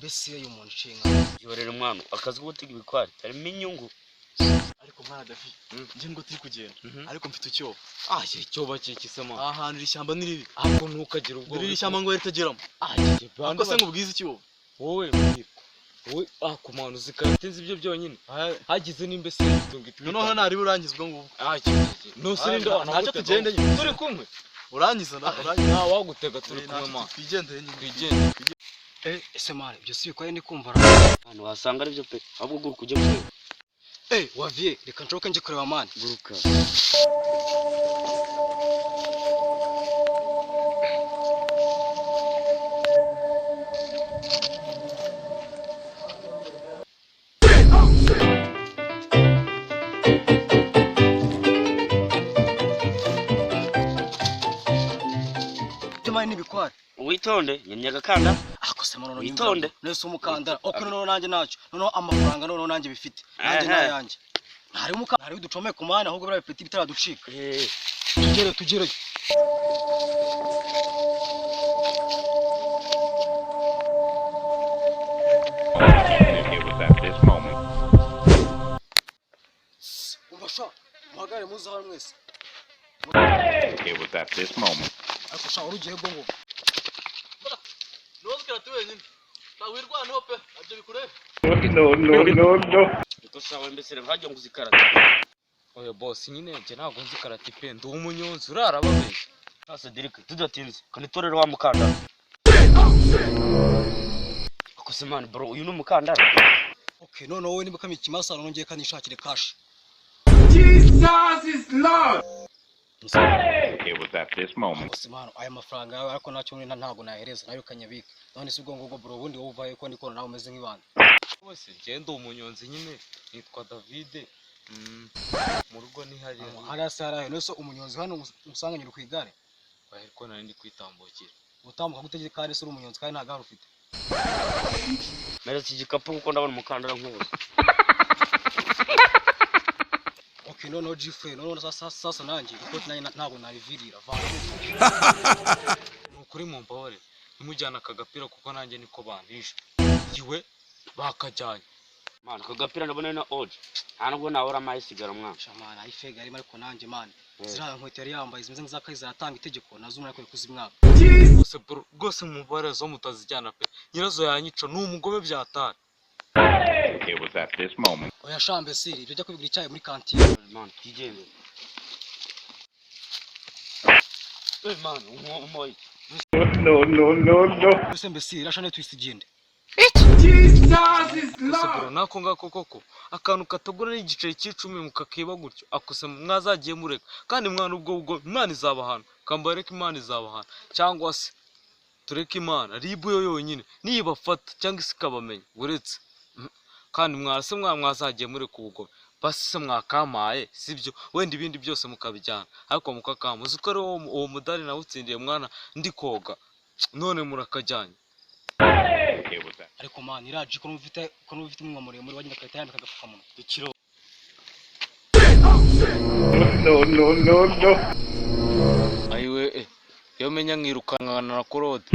mbese yo mu nshinga yorera mwana akazi ko gutega ibikwari harimo inyungu ariko mwana David nje ngo turi kugenda ariko mfite icyoba icyoba cy'ikisema ahantu iri shyamba ni ribi ahubwo ntukagira ubwo iri shyamba ngo ritageramo ako se ngubwiza icyoba wowe wowe kumana uzikarate nzi ibyo byonyine hagize n'imbese noneho ntari burangizwa ngo nose ndo ntacyo tugende nyine turi kumwe urangiza nta wagutega turi kumwe ma twigendere nyine twigende ese mwana ibyo si bikwaye ndi kumva ahantu wasanga ari byo pe ahubwo guruka ujye kureba waviye reka nshoke nje kureba mani guruka mani nibikware witonde nyamyaga kanda akose mano witonde nese umukandara noneho nanjye nacyo noneho amafaranga noneho nanjye bifite nanjye nayanjye ntari umukandara hari uducomeye ku mani ahubwo bira bifite bitaraducika tugere umbasha muhagare muze hano mwese It was at this moment. ariko sha urugiye bwo ngo nozikira tu wenyine tawirwanaho pe nabyo bikureba No. iko sawa mbese hajya ngo uzikarate oya boss nyine nje ntago nzikarate pe ndi umunyonzi urarababesha hasa dirike tudatinze kanitorera wa mukandara akose man bro uyu ni umukandara okay none wowe niba kamye kimasano nongeye kanishakire cash Jesus is Lord. It was at this moment. Osimano aya mafaranga yawe ariko nacyo ntago nahereza nayo kanyabika none si ubwo ngubwo bro ubundi wowe uvaye ko ndikora nawe umeze nk'ibandi bose nje ndi umunyonzi nyine nitwa David mu rugo ni hari asara nose umunyonzi hano musanganye uri kwigare ariko nari ndi kwitambukira utambuka gutegeka kandi se uri umunyonzi kandi nta gare ufite meretse igikapu kuko ndabona umukandara nk'ubu okay noneho G-Free none sasa nanjye ikoti nanjye ntago narivirira vana nukuri mu mbahore nimujyana akagapira kuko nanjye niko bantisha yiwe bakajyanye mana akagapira ndabona na oje ntabwo nahora amayisigara mwana shamana ayifega arimo ariko nanjye man zira nkweto yari yambaye zimeze nk'izakayiza yatanga itegeko nazo umuntu akwiye kuzimwaka rwose mu mbahore zo mutazijyana pe nyirazo yanyica ni umugome byatari It was at this moment. oya shambe siri ibyo jya kubigura icyayi muri kantine man twigendere man umumoyi No. ese mbe siri ashane twisigende Jesus is bro nako ngako koko akantu katagura n'igiceri cy'icumi mukakiba gutyo akose mwazagiye mureka kandi mwana ubwo imana izabahana kambareka imana izabahana cyangwa se tureke imana ribu yo yonyine niyibafata cyangwa se ikabamenya uretse kandi mwarase mwazagiye mureka ubugome basi se mwakamaye sibyo wenda ibindi byose mukabijyana ariko mukakama uzi ko ari uwo mudari nawutsindiye mwana ndi koga none murakajyanye ariko man iraje ko numvite umwe muremure wagenda kayita yandika agapfukamunwa ikiro No. ayiwe iyo menya nkirukanwa na korode